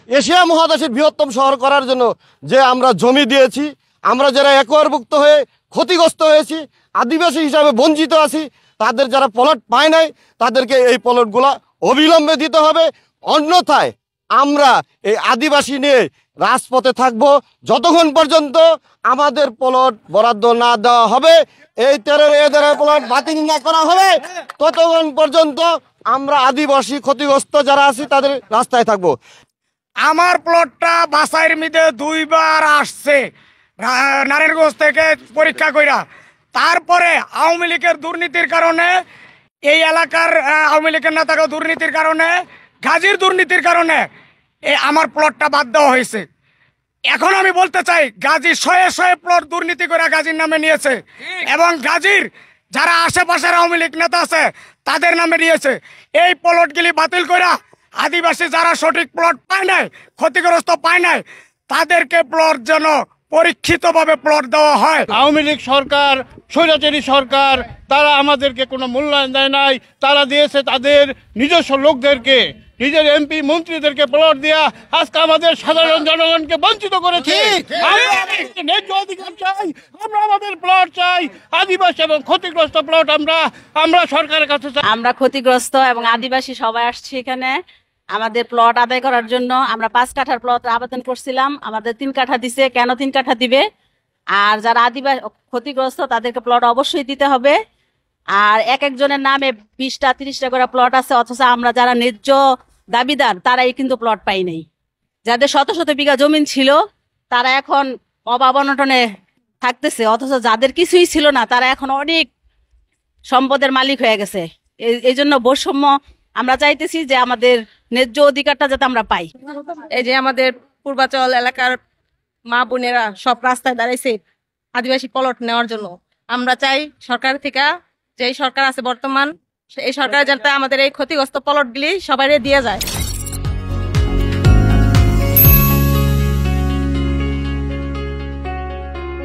Asia মহাদেশের বৃহত্তম শহর করার জন্য যে আমরা জমি দিয়েছি, আমরা যারা একোয়ারভুক্ত হয়ে ক্ষতিগ্রস্ত হয়েছি, আদিবাসী হিসাবে বঞ্চিত আছি, তাদের যারা প্লট পায় নাই তাদেরকে এই প্লটগুলো অবিলম্বে দিতে হবে। অন্যথায় আমরা এই আদিবাসী নিয়ে রাজপথে থাকব যতক্ষণ পর্যন্ত আমাদের প্লট বরাদ্দ না দেওয়া হবে, এই এদের প্লট বাতিল না করা হবে, ততক্ষণ পর্যন্ত আমরা আদিবাসী ক্ষতিগ্রস্ত যারা আছি তাদের রাস্তায় থাকবো। আমার প্লটটা বাসাইয়ের মধ্যে 2 বার আসছে নারায়ণগঞ্জ থেকে পরীক্ষা কইরা। তারপরে আওয়ামী লীগের দুর্নীতির কারণে, এই এলাকার আওয়ামী লীগের নেতাকে দুর্নীতির কারণে, গাজীর দুর্নীতির কারণে আমার প্লটটা বাদ দেওয়া হয়েছে। এখন আমি বলতে চাই, গাজী শয়ে প্লট দুর্নীতি করে গাজীর নামে নিয়েছে এবং গাজীর যারা আশেপাশের আওয়ামী লীগ নেতা আছে তাদের নামে নিয়েছে। এই প্লটগুলি বাতিল করে আদিবাসী যারা সঠিক প্লট পায় নাই, ক্ষতিগ্রস্ত পায় নাই, তাদেরকে প্লট যেন পরীক্ষিতভাবে প্লট দেওয়া হয়। আওয়ামী লীগ সরকার, স্বৈরাচারী সরকার, তারা আমাদেরকে কোনো মূল্যায়ন দেয় নাই। তারা দিয়েছে তাদের নিজস্ব লোকদেরকে, নিজের এমপি মন্ত্রীদেরকে প্লট দেয়া আজকে আমাদের সাধারণ জনগণকে বঞ্চিত করেছে। ন্যায্য অধিকার চাই, আমরা আমাদের প্লট চাই, আদিবাসী এবং ক্ষতিগ্রস্ত প্লট আমরা সরকারের কাছে চাই। আমরা ক্ষতিগ্রস্ত এবং আদিবাসী সবাই আসছি এখানে আমাদের প্লট আদায় করার জন্য। আমরা 5 কাঠার প্লট আবেদন করছিলাম, আমাদের 3 কাঠা দিছে। কেন 3 কাঠা দিবে? আর যারা আদিবাসী ক্ষতিগ্রস্ত তাদেরকে প্লট অবশ্যই দিতে হবে। আর একজনের নামে 20টা 30টা করে প্লট আছে, অথচ আমরা যারা ন্যায্য দাবিদার তারাই কিন্তু প্লট পাই নাই। যাদের শত শত বিঘা জমিন ছিল তারা এখন অভাব অনটনে থাকতেছে, অথচ যাদের কিছুই ছিল না তারা এখন অনেক সম্পদের মালিক হয়ে গেছে। এই জন্য বৈষম্য আমরা চাইতেছি যে আমাদের ন্যায্য অধিকারটা যাতে আমরা পাই। এই যে আমাদের পূর্বাচল এলাকার মা বোনেরা সব রাস্তায় দাঁড়াইছে আদিবাসী প্লট নেওয়ার জন্য। আমরা চাই সরকার থেকে, যে সরকার আছে বর্তমান, এই সরকার যাতে আমাদের এই ক্ষতিগ্রস্ত প্লটগুলি সবাই দিয়ে যায়।